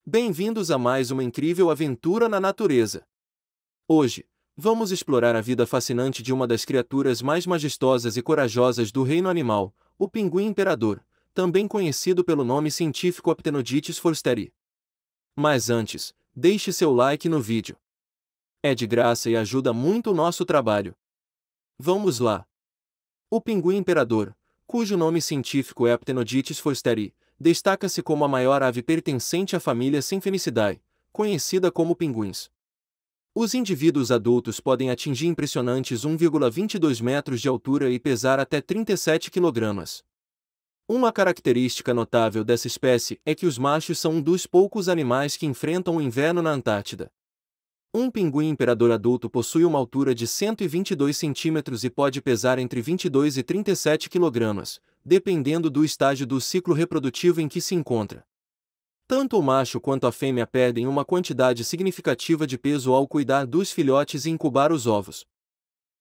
Bem-vindos a mais uma incrível aventura na natureza. Hoje, vamos explorar a vida fascinante de uma das criaturas mais majestosas e corajosas do reino animal, o pinguim imperador, também conhecido pelo nome científico Aptenodytes forsteri. Mas antes, deixe seu like no vídeo. É de graça e ajuda muito o nosso trabalho. Vamos lá! O pinguim imperador, cujo nome científico é Aptenodytes forsteri, destaca-se como a maior ave pertencente à família Symphonicidae, conhecida como pinguins. Os indivíduos adultos podem atingir impressionantes 1,22 metros de altura e pesar até 37 kg. Uma característica notável dessa espécie é que os machos são um dos poucos animais que enfrentam o inverno na Antártida. Um pinguim imperador adulto possui uma altura de 122 centímetros e pode pesar entre 22 e 37 kg, dependendo do estágio do ciclo reprodutivo em que se encontra. Tanto o macho quanto a fêmea perdem uma quantidade significativa de peso ao cuidar dos filhotes e incubar os ovos.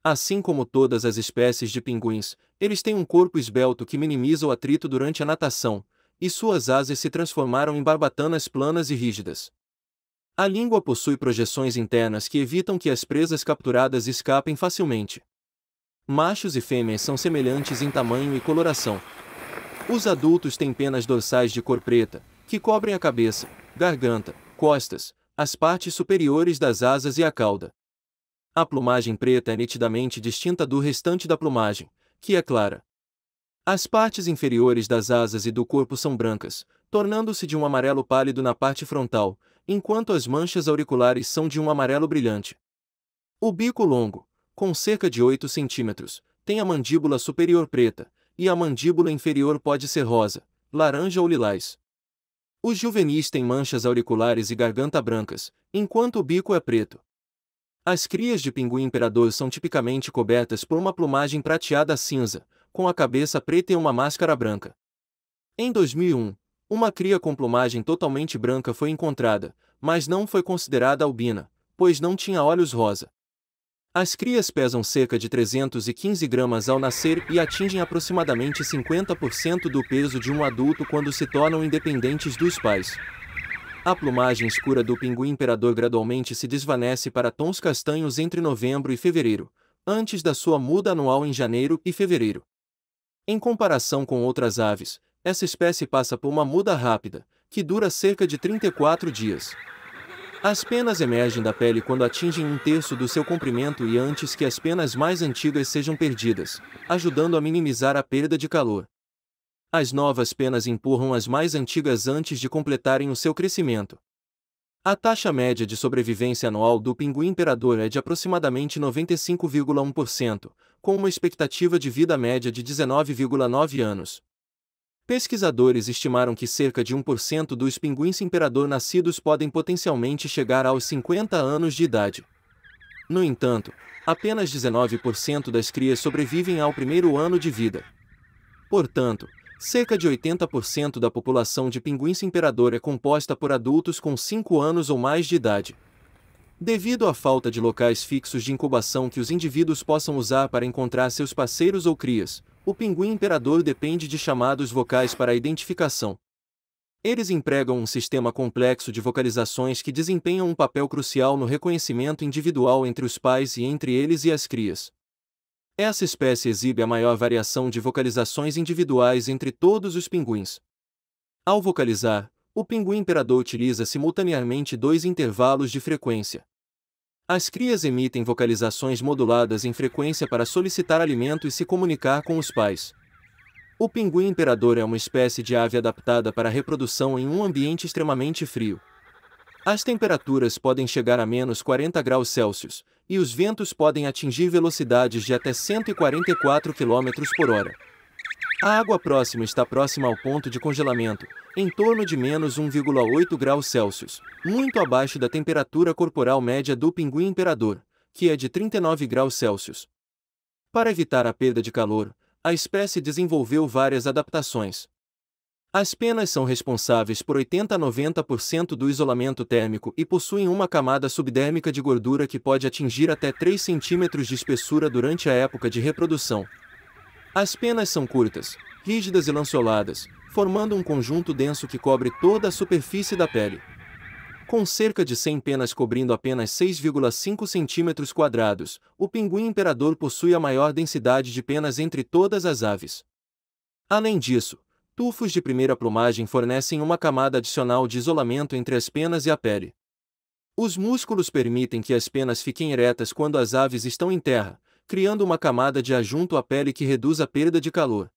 Assim como todas as espécies de pinguins, eles têm um corpo esbelto que minimiza o atrito durante a natação, e suas asas se transformaram em barbatanas planas e rígidas. A língua possui projeções internas que evitam que as presas capturadas escapem facilmente. Machos e fêmeas são semelhantes em tamanho e coloração. Os adultos têm penas dorsais de cor preta, que cobrem a cabeça, garganta, costas, as partes superiores das asas e a cauda. A plumagem preta é nitidamente distinta do restante da plumagem, que é clara. As partes inferiores das asas e do corpo são brancas, tornando-se de um amarelo pálido na parte frontal, enquanto as manchas auriculares são de um amarelo brilhante. O bico longo, com cerca de 8 centímetros, tem a mandíbula superior preta, e a mandíbula inferior pode ser rosa, laranja ou lilás. Os juvenis têm manchas auriculares e garganta brancas, enquanto o bico é preto. As crias de pinguim imperador são tipicamente cobertas por uma plumagem prateada cinza, com a cabeça preta e uma máscara branca. Em 2001, uma cria com plumagem totalmente branca foi encontrada, mas não foi considerada albina, pois não tinha olhos rosa. As crias pesam cerca de 315 gramas ao nascer e atingem aproximadamente 50% do peso de um adulto quando se tornam independentes dos pais. A plumagem escura do pinguim imperador gradualmente se desvanece para tons castanhos entre novembro e fevereiro, antes da sua muda anual em janeiro e fevereiro. Em comparação com outras aves, essa espécie passa por uma muda rápida, que dura cerca de 34 dias. As penas emergem da pele quando atingem 1/3 do seu comprimento e antes que as penas mais antigas sejam perdidas, ajudando a minimizar a perda de calor. As novas penas empurram as mais antigas antes de completarem o seu crescimento. A taxa média de sobrevivência anual do pinguim imperador é de aproximadamente 95,1%, com uma expectativa de vida média de 19,9 anos. Pesquisadores estimaram que cerca de 1% dos pinguins imperador nascidos podem potencialmente chegar aos 50 anos de idade. No entanto, apenas 19% das crias sobrevivem ao primeiro ano de vida. Portanto, cerca de 80% da população de pinguins imperador é composta por adultos com 5 anos ou mais de idade. Devido à falta de locais fixos de incubação que os indivíduos possam usar para encontrar seus parceiros ou crias, o pinguim imperador depende de chamados vocais para a identificação. Eles empregam um sistema complexo de vocalizações que desempenham um papel crucial no reconhecimento individual entre os pais e entre eles e as crias. Essa espécie exibe a maior variação de vocalizações individuais entre todos os pinguins. Ao vocalizar, o pinguim imperador utiliza simultaneamente 2 intervalos de frequência. As crias emitem vocalizações moduladas em frequência para solicitar alimento e se comunicar com os pais. O pinguim imperador é uma espécie de ave adaptada para a reprodução em um ambiente extremamente frio. As temperaturas podem chegar a -40 graus Celsius, e os ventos podem atingir velocidades de até 144 km por hora. A água próxima está próxima ao ponto de congelamento, em torno de -1,8 graus Celsius, muito abaixo da temperatura corporal média do pinguim imperador, que é de 39 graus Celsius. Para evitar a perda de calor, a espécie desenvolveu várias adaptações. As penas são responsáveis por 80 a 90% do isolamento térmico e possuem uma camada subdérmica de gordura que pode atingir até 3 centímetros de espessura durante a época de reprodução. As penas são curtas, rígidas e lanceoladas, formando um conjunto denso que cobre toda a superfície da pele. Com cerca de 100 penas cobrindo apenas 6,5 cm², o pinguim imperador possui a maior densidade de penas entre todas as aves. Além disso, tufos de primeira plumagem fornecem uma camada adicional de isolamento entre as penas e a pele. Os músculos permitem que as penas fiquem eretas quando as aves estão em terra, criando uma camada de ar junto à pele que reduz a perda de calor.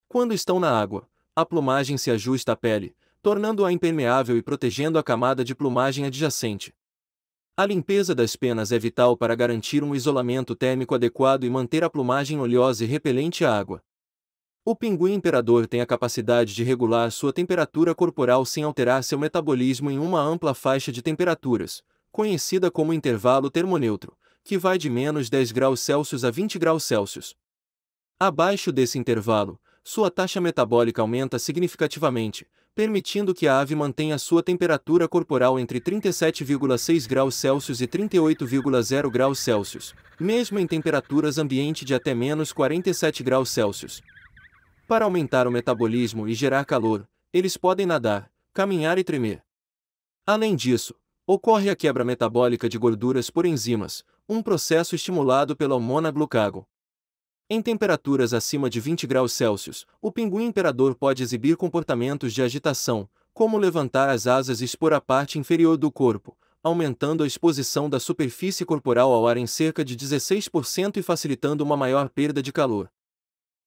Quando estão na água, a plumagem se ajusta à pele, tornando-a impermeável e protegendo a camada de plumagem adjacente. A limpeza das penas é vital para garantir um isolamento térmico adequado e manter a plumagem oleosa e repelente à água. O pinguim imperador tem a capacidade de regular sua temperatura corporal sem alterar seu metabolismo em uma ampla faixa de temperaturas, conhecida como intervalo termoneutro, que vai de -10 °C a 20 °C. Abaixo desse intervalo, sua taxa metabólica aumenta significativamente, permitindo que a ave mantenha sua temperatura corporal entre 37,6 °C e 38,0 °C, mesmo em temperaturas ambiente de até -47 °C. Para aumentar o metabolismo e gerar calor, eles podem nadar, caminhar e tremer. Além disso, ocorre a quebra metabólica de gorduras por enzimas, um processo estimulado pela hormona glucagon. Em temperaturas acima de 20 °C, o pinguim imperador pode exibir comportamentos de agitação, como levantar as asas e expor a parte inferior do corpo, aumentando a exposição da superfície corporal ao ar em cerca de 16% e facilitando uma maior perda de calor.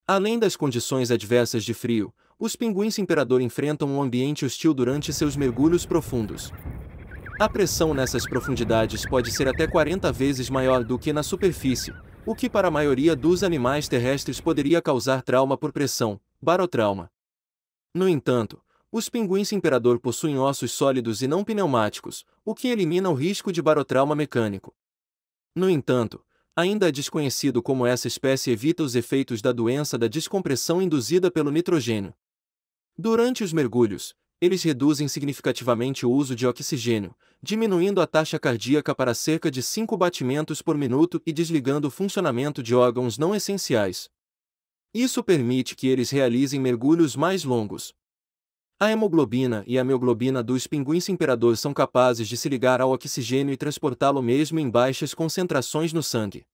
Além das condições adversas de frio, os pinguins imperador enfrentam um ambiente hostil durante seus mergulhos profundos. A pressão nessas profundidades pode ser até 40 vezes maior do que na superfície, o que para a maioria dos animais terrestres poderia causar trauma por pressão, barotrauma. No entanto, os pinguins imperador possuem ossos sólidos e não pneumáticos, o que elimina o risco de barotrauma mecânico. No entanto, ainda é desconhecido como essa espécie evita os efeitos da doença da descompressão induzida pelo nitrogênio. Durante os mergulhos, eles reduzem significativamente o uso de oxigênio, diminuindo a taxa cardíaca para cerca de 5 batimentos por minuto e desligando o funcionamento de órgãos não essenciais. Isso permite que eles realizem mergulhos mais longos. A hemoglobina e a mioglobina dos pinguins imperador são capazes de se ligar ao oxigênio e transportá-lo mesmo em baixas concentrações no sangue.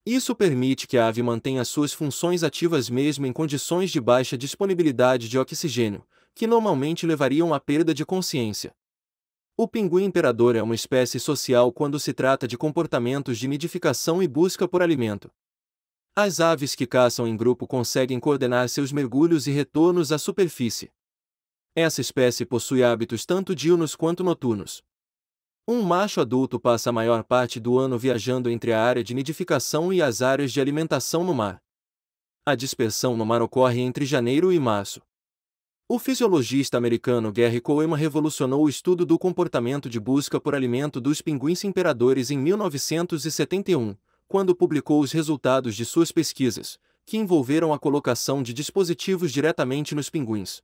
Isso permite que a ave mantenha suas funções ativas mesmo em condições de baixa disponibilidade de oxigênio, que normalmente levariam à perda de consciência. O pinguim imperador é uma espécie social quando se trata de comportamentos de nidificação e busca por alimento. As aves que caçam em grupo conseguem coordenar seus mergulhos e retornos à superfície. Essa espécie possui hábitos tanto diurnos quanto noturnos. Um macho adulto passa a maior parte do ano viajando entre a área de nidificação e as áreas de alimentação no mar. A dispersão no mar ocorre entre janeiro e março. O fisiologista americano Gary Coleman revolucionou o estudo do comportamento de busca por alimento dos pinguins imperadores em 1971, quando publicou os resultados de suas pesquisas, que envolveram a colocação de dispositivos diretamente nos pinguins.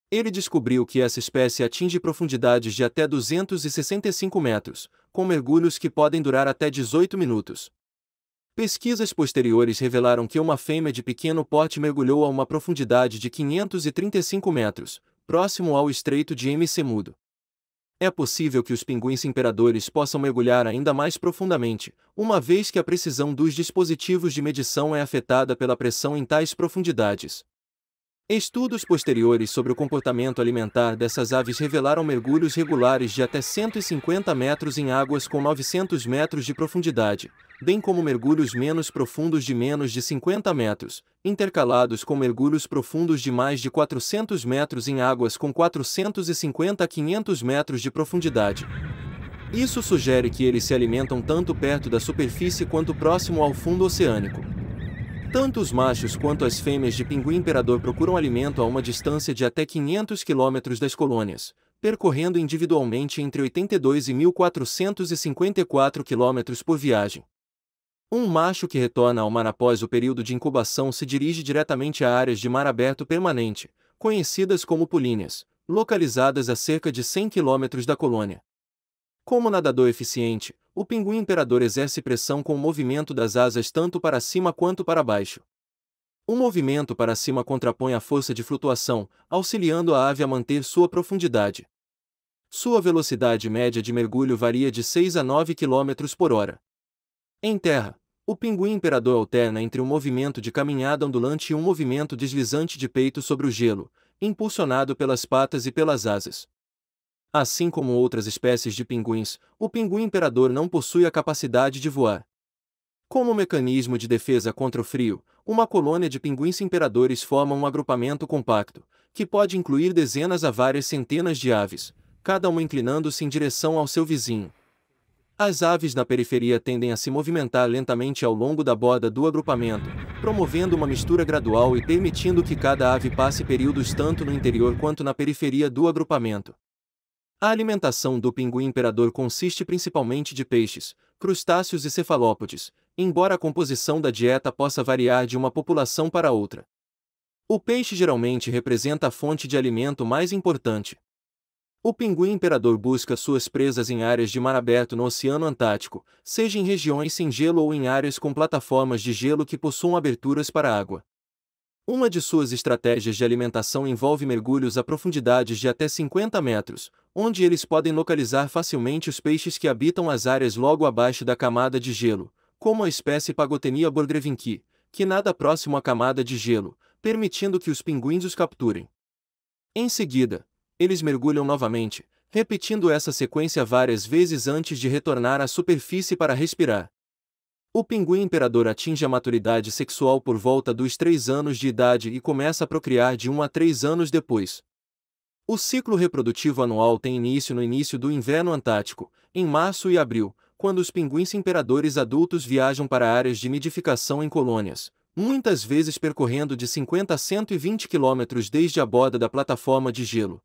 Ele descobriu que essa espécie atinge profundidades de até 265 metros, com mergulhos que podem durar até 18 minutos. Pesquisas posteriores revelaram que uma fêmea de pequeno porte mergulhou a uma profundidade de 535 metros, próximo ao estreito de Mcmurdo. É possível que os pinguins imperadores possam mergulhar ainda mais profundamente, uma vez que a precisão dos dispositivos de medição é afetada pela pressão em tais profundidades. Estudos posteriores sobre o comportamento alimentar dessas aves revelaram mergulhos regulares de até 150 metros em águas com 900 metros de profundidade, bem como mergulhos menos profundos de menos de 50 metros, intercalados com mergulhos profundos de mais de 400 metros em águas com 450 a 500 metros de profundidade. Isso sugere que eles se alimentam tanto perto da superfície quanto próximo ao fundo oceânico. Tanto os machos quanto as fêmeas de pinguim imperador procuram alimento a uma distância de até 500 km das colônias, percorrendo individualmente entre 82 e 1.454 km por viagem. Um macho que retorna ao mar após o período de incubação se dirige diretamente a áreas de mar aberto permanente, conhecidas como políneas, localizadas a cerca de 100 km da colônia. Como nadador eficiente, o pinguim imperador exerce pressão com o movimento das asas tanto para cima quanto para baixo. O movimento para cima contrapõe a força de flutuação, auxiliando a ave a manter sua profundidade. Sua velocidade média de mergulho varia de 6 a 9 km por hora. Em terra, o pinguim imperador alterna entre um movimento de caminhada ondulante e um movimento deslizante de peito sobre o gelo, impulsionado pelas patas e pelas asas. Assim como outras espécies de pinguins, o pinguim imperador não possui a capacidade de voar. Como mecanismo de defesa contra o frio, uma colônia de pinguins imperadores forma um agrupamento compacto, que pode incluir dezenas a várias centenas de aves, cada uma inclinando-se em direção ao seu vizinho. As aves na periferia tendem a se movimentar lentamente ao longo da borda do agrupamento, promovendo uma mistura gradual e permitindo que cada ave passe períodos tanto no interior quanto na periferia do agrupamento. A alimentação do pinguim imperador consiste principalmente de peixes, crustáceos e cefalópodes, embora a composição da dieta possa variar de uma população para outra. O peixe geralmente representa a fonte de alimento mais importante. O pinguim imperador busca suas presas em áreas de mar aberto no Oceano Antártico, seja em regiões sem gelo ou em áreas com plataformas de gelo que possuam aberturas para a água. Uma de suas estratégias de alimentação envolve mergulhos a profundidades de até 50 metros, onde eles podem localizar facilmente os peixes que habitam as áreas logo abaixo da camada de gelo, como a espécie Pagotenia borgrevinki, que nada próximo à camada de gelo, permitindo que os pinguins os capturem. Em seguida, eles mergulham novamente, repetindo essa sequência várias vezes antes de retornar à superfície para respirar. O pinguim imperador atinge a maturidade sexual por volta dos 3 anos de idade e começa a procriar de 1 a 3 anos depois. O ciclo reprodutivo anual tem início no início do inverno antártico, em março e abril, quando os pinguins imperadores adultos viajam para áreas de nidificação em colônias, muitas vezes percorrendo de 50 a 120 km desde a borda da plataforma de gelo.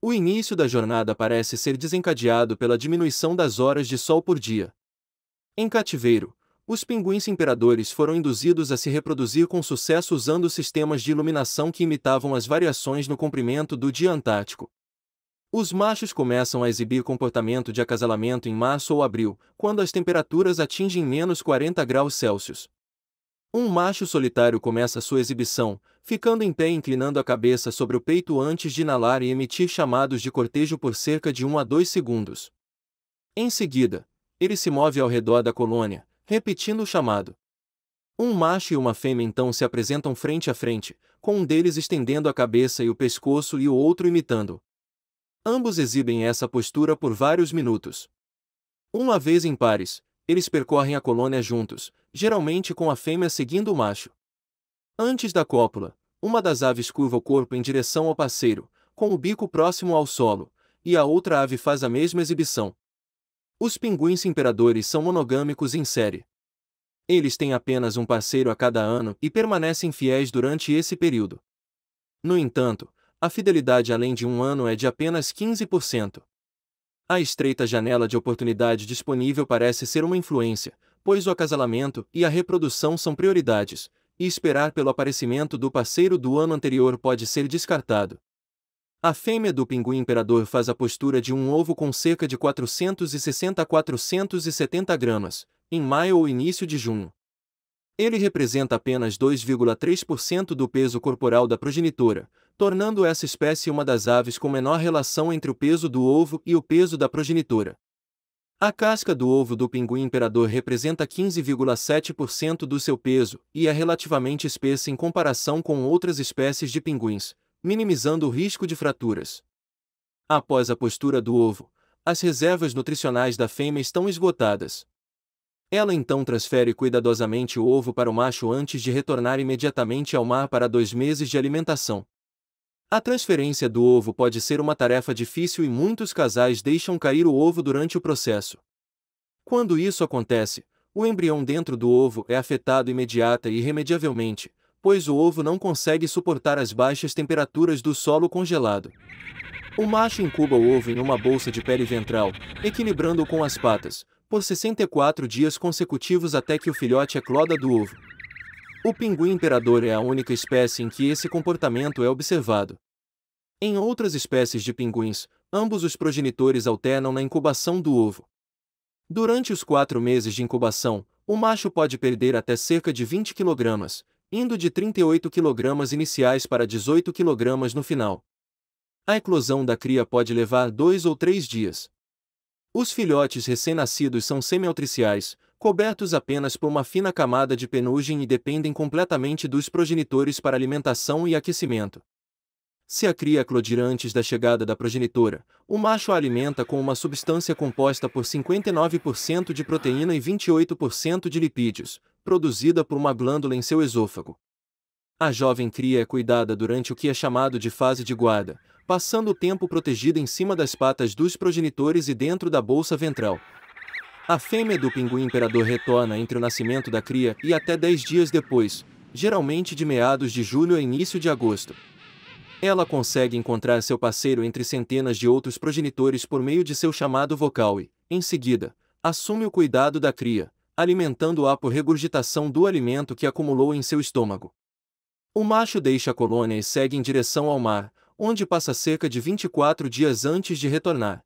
O início da jornada parece ser desencadeado pela diminuição das horas de sol por dia. Em cativeiro, os pinguins imperadores foram induzidos a se reproduzir com sucesso usando sistemas de iluminação que imitavam as variações no comprimento do dia antártico. Os machos começam a exibir comportamento de acasalamento em março ou abril, quando as temperaturas atingem menos 40 graus Celsius. Um macho solitário começa sua exibição, ficando em pé e inclinando a cabeça sobre o peito antes de inalar e emitir chamados de cortejo por cerca de 1 a 2 segundos. Em seguida, ele se move ao redor da colônia, repetindo o chamado. Um macho e uma fêmea então se apresentam frente a frente, com um deles estendendo a cabeça e o pescoço e o outro imitando. Ambos exibem essa postura por vários minutos. Uma vez em pares, eles percorrem a colônia juntos, geralmente com a fêmea seguindo o macho. Antes da cópula, uma das aves curva o corpo em direção ao parceiro, com o bico próximo ao solo, e a outra ave faz a mesma exibição. Os pinguins imperadores são monogâmicos em série. Eles têm apenas um parceiro a cada ano e permanecem fiéis durante esse período. No entanto, a fidelidade além de um ano é de apenas 15%. A estreita janela de oportunidade disponível parece ser uma influência, pois o acasalamento e a reprodução são prioridades, e esperar pelo aparecimento do parceiro do ano anterior pode ser descartado. A fêmea do pinguim imperador faz a postura de um ovo com cerca de 460 a 470 gramas, em maio ou início de junho. Ele representa apenas 2,3% do peso corporal da progenitora, tornando essa espécie uma das aves com menor relação entre o peso do ovo e o peso da progenitora. A casca do ovo do pinguim imperador representa 15,7% do seu peso e é relativamente espessa em comparação com outras espécies de pinguins, minimizando o risco de fraturas. Após a postura do ovo, as reservas nutricionais da fêmea estão esgotadas. Ela então transfere cuidadosamente o ovo para o macho antes de retornar imediatamente ao mar para 2 meses de alimentação. A transferência do ovo pode ser uma tarefa difícil e muitos casais deixam cair o ovo durante o processo. Quando isso acontece, o embrião dentro do ovo é afetado imediata e irremediavelmente, pois o ovo não consegue suportar as baixas temperaturas do solo congelado. O macho incuba o ovo em uma bolsa de pele ventral, equilibrando-o com as patas, por 64 dias consecutivos até que o filhote ecloda do ovo. O pinguim imperador é a única espécie em que esse comportamento é observado. Em outras espécies de pinguins, ambos os progenitores alternam na incubação do ovo. Durante os 4 meses de incubação, o macho pode perder até cerca de 20 kg, indo de 38 kg iniciais para 18 kg no final. A eclosão da cria pode levar 2 ou 3 dias. Os filhotes recém-nascidos são semialtriciais, cobertos apenas por uma fina camada de penugem e dependem completamente dos progenitores para alimentação e aquecimento. Se a cria eclodir antes da chegada da progenitora, o macho a alimenta com uma substância composta por 59% de proteína e 28% de lipídios, produzida por uma glândula em seu esôfago. A jovem cria é cuidada durante o que é chamado de fase de guarda, passando o tempo protegida em cima das patas dos progenitores e dentro da bolsa ventral. A fêmea do pinguim imperador retorna entre o nascimento da cria e até 10 dias depois, geralmente de meados de julho a início de agosto. Ela consegue encontrar seu parceiro entre centenas de outros progenitores por meio de seu chamado vocal e, em seguida, assume o cuidado da cria, alimentando-a por regurgitação do alimento que acumulou em seu estômago. O macho deixa a colônia e segue em direção ao mar, onde passa cerca de 24 dias antes de retornar.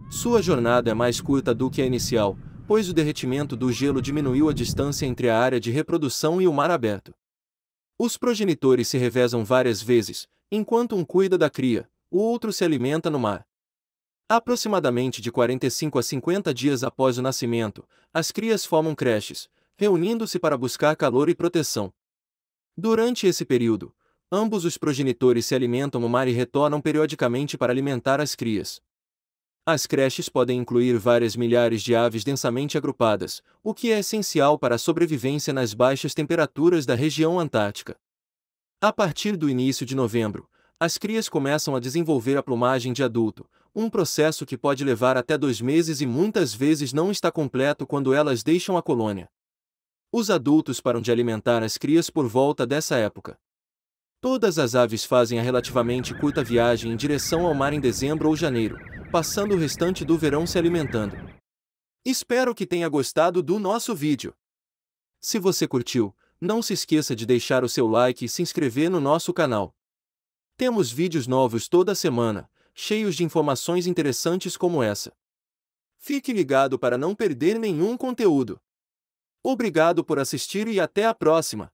Sua jornada é mais curta do que a inicial, pois o derretimento do gelo diminuiu a distância entre a área de reprodução e o mar aberto. Os progenitores se revezam várias vezes, enquanto um cuida da cria, o outro se alimenta no mar. Aproximadamente de 45 a 50 dias após o nascimento, as crias formam creches, reunindo-se para buscar calor e proteção. Durante esse período, ambos os progenitores se alimentam no mar e retornam periodicamente para alimentar as crias. As creches podem incluir várias milhares de aves densamente agrupadas, o que é essencial para a sobrevivência nas baixas temperaturas da região antártica. A partir do início de novembro, as crias começam a desenvolver a plumagem de adulto, um processo que pode levar até 2 meses e muitas vezes não está completo quando elas deixam a colônia. Os adultos param de alimentar as crias por volta dessa época. Todas as aves fazem a relativamente curta viagem em direção ao mar em dezembro ou janeiro, passando o restante do verão se alimentando. Espero que tenha gostado do nosso vídeo. Se você curtiu, não se esqueça de deixar o seu like e se inscrever no nosso canal. Temos vídeos novos toda semana, cheios de informações interessantes como essa. Fique ligado para não perder nenhum conteúdo. Obrigado por assistir e até a próxima!